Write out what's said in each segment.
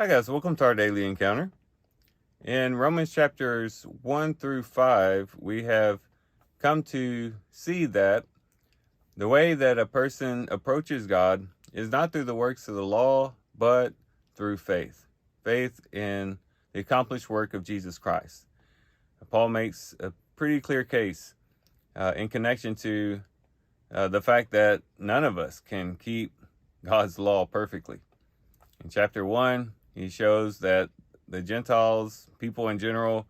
Hi guys, welcome to our daily encounter. In Romans chapters 1 through 5, we have come to see that the way that a person approaches God is not through the works of the law, but through faith. Faith in the accomplished work of Jesus Christ. Paul makes a pretty clear case in connection to the fact that none of us can keep God's law perfectly. In chapter 1, he shows that the Gentiles, people in general,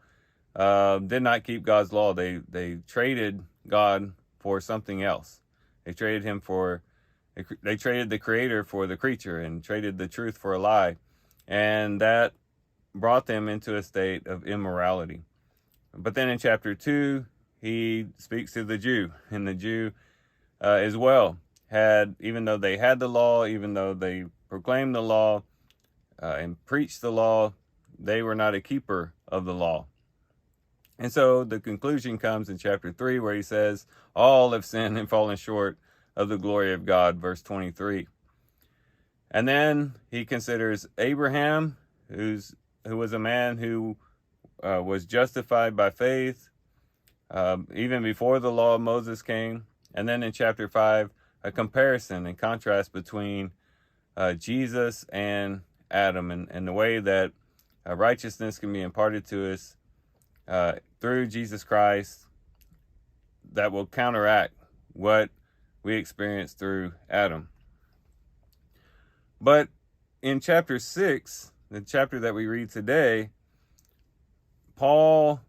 did not keep God's law. They traded God for something else. They traded the Creator for the creature, and traded the truth for a lie, and that brought them into a state of immorality. But then in chapter 2, he speaks to the Jew, and the Jew as well even though they had the law, even though they proclaimed the law and preached the law, they were not a keeper of the law. And so the conclusion comes in chapter 3, where he says, all have sinned and fallen short of the glory of God, verse 23. And then he considers Abraham, who was a man who was justified by faith even before the law of Moses came. And then in chapter 5, a comparison and contrast between Jesus and Adam, and the way that righteousness can be imparted to us through Jesus Christ that will counteract what we experienced through Adam. But in chapter 6, the chapter that we read today, Paul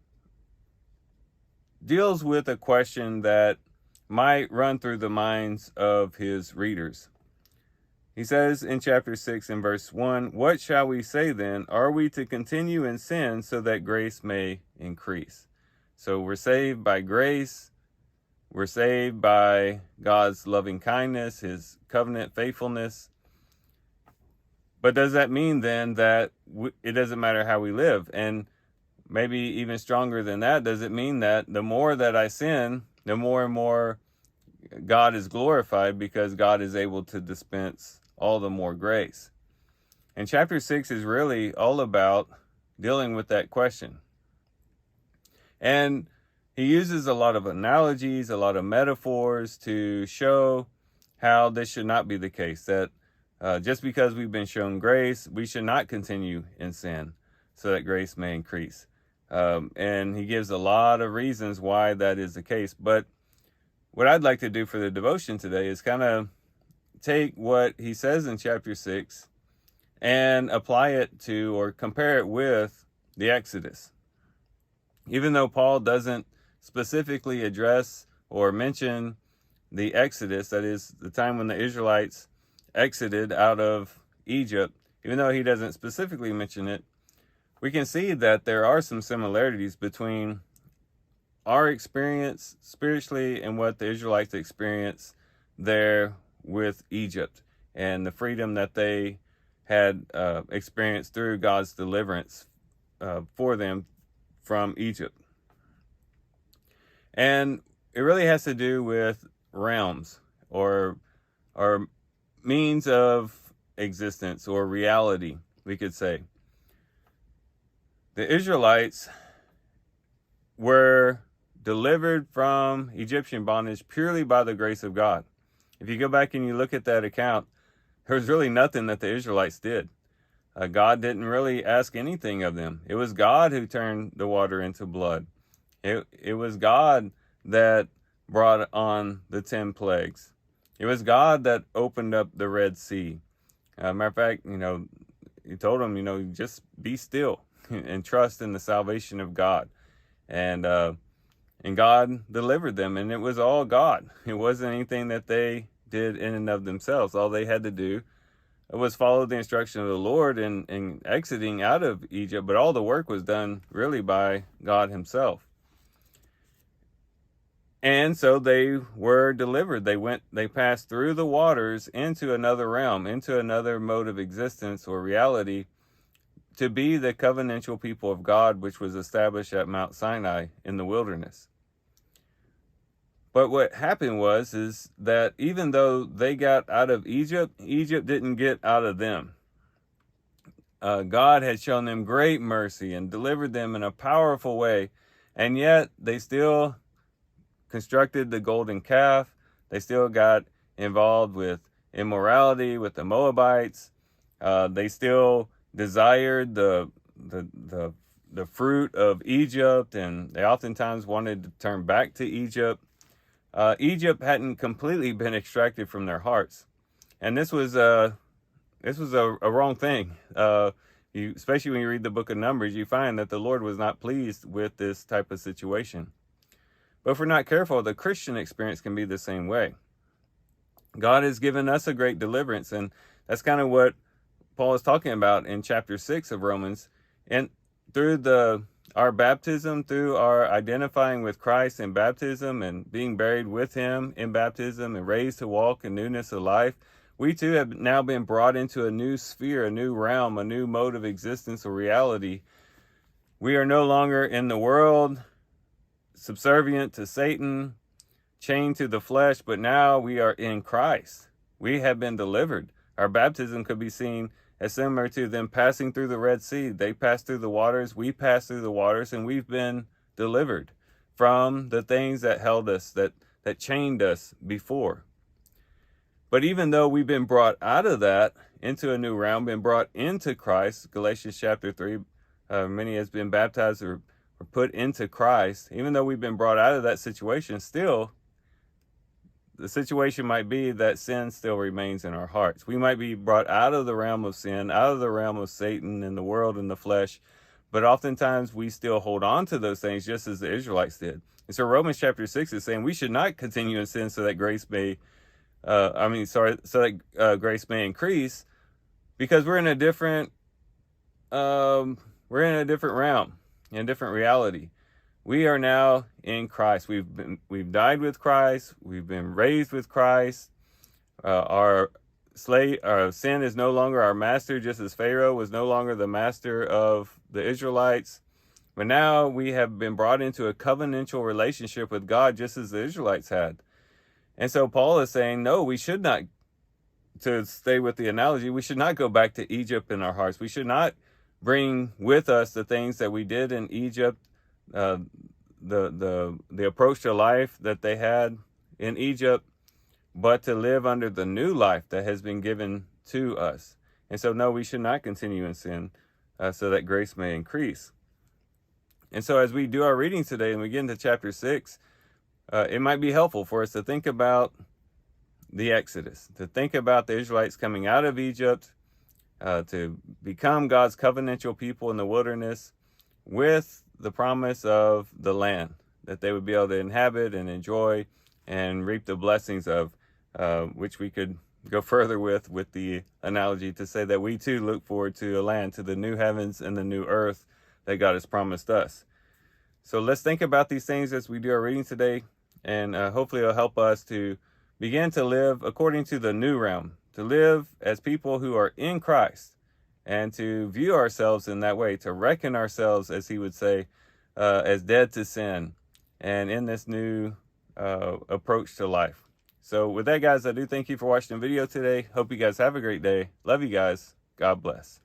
deals with a question that might run through the minds of his readers. He says in chapter 6 and verse 1, what shall we say then? Are we to continue in sin so that grace may increase? So we're saved by grace. We're saved by God's loving kindness, his covenant faithfulness. But does that mean then that it doesn't matter how we live? And maybe even stronger than that, does it mean that the more that I sin, the more and more God is glorified, because God is able to dispense all the more grace? And chapter 6 is really all about dealing with that question. And he uses a lot of analogies, a lot of metaphors to show how this should not be the case, that just because we've been shown grace, we should not continue in sin so that grace may increase. And he gives a lot of reasons why that is the case. But what I'd like to do for the devotion today is kind of take what he says in chapter 6 and apply it to, or compare it with, the Exodus. Even though Paul doesn't specifically address or mention the Exodus, that is the time when the Israelites exited out of Egypt, even though he doesn't specifically mention it, we can see that there are some similarities between our experience spiritually and what the Israelites experienced there with Egypt, and the freedom that they had experienced through God's deliverance for them from Egypt. And it really has to do with realms, or means of existence, or reality, we could say. The Israelites were delivered from Egyptian bondage purely by the grace of God. If you go back and you look at that account, there was really nothing that the Israelites did. God didn't really ask anything of them. It was God who turned the water into blood. It was God that brought on the 10 plagues. It was God that opened up the Red Sea. Matter of fact, he told them, just be still and trust in the salvation of God. And God delivered them, and it was all God. It wasn't anything that they did in and of themselves. All they had to do was follow the instruction of the Lord in exiting out of Egypt, but all the work was done really by God himself. And so they were delivered. They passed through the waters into another realm, into another mode of existence or reality, to be the covenantal people of God, which was established at Mount Sinai in the wilderness. But what happened is that even though they got out of Egypt, Egypt didn't get out of them. God had shown them great mercy and delivered them in a powerful way, and yet they still constructed the golden calf. They still got involved with immorality with the Moabites. They still desired the fruit of Egypt, and they oftentimes wanted to turn back to Egypt. Egypt hadn't completely been extracted from their hearts, and this was a wrong thing. Especially when you read the book of Numbers, you find that the Lord was not pleased with this type of situation. But if we're not careful, the Christian experience can be the same way. God has given us a great deliverance, and that's kind of what Paul is talking about in chapter 6 of Romans. And through our baptism, through our identifying with Christ in baptism and being buried with him in baptism and raised to walk in newness of life, we too have now been brought into a new sphere, a new realm, a new mode of existence or reality. We are no longer in the world, subservient to Satan, chained to the flesh, but now we are in Christ. We have been delivered. Our baptism could be seen as similar to them passing through the Red Sea. They passed through the waters, we passed through the waters, and we've been delivered from the things that held us, that chained us before. But even though we've been brought out of that into a new realm, been brought into Christ, Galatians chapter 3, many has been baptized or put into Christ. Even though we've been brought out of that situation, still, the situation might be that sin still remains in our hearts. We might be brought out of the realm of sin, out of the realm of Satan and the world and the flesh, but oftentimes we still hold on to those things just as the Israelites did. And so Romans chapter 6 is saying we should not continue in sin so that grace may grace may increase, because we're in a different realm, in a different reality. We are now in Christ. We've died with Christ. We've been raised with Christ. Our sin is no longer our master, just as Pharaoh was no longer the master of the Israelites. But now we have been brought into a covenantal relationship with God, just as the Israelites had. And so Paul is saying, no, we should not, to stay with the analogy, we should not go back to Egypt in our hearts. We should not bring with us the things that we did in Egypt, the approach to life that they had in Egypt, but to live under the new life that has been given to us. And so, no, we should not continue in sin so that grace may increase. And so as we do our reading today and we get into chapter 6, it might be helpful for us to think about the Exodus, to think about the Israelites coming out of Egypt, to become God's covenantal people in the wilderness with the promise of the land that they would be able to inhabit and enjoy and reap the blessings of, which we could go further with the analogy to say that we too look forward to a land, to the new heavens and the new earth that God has promised us. So let's think about these things as we do our reading today, and hopefully it'll help us to begin to live according to the new realm, to live as people who are in Christ, and to view ourselves in that way, to reckon ourselves, as he would say, as dead to sin, and in this new approach to life. So with that, guys, I do thank you for watching the video today. Hope you guys have a great day. Love you guys. God bless.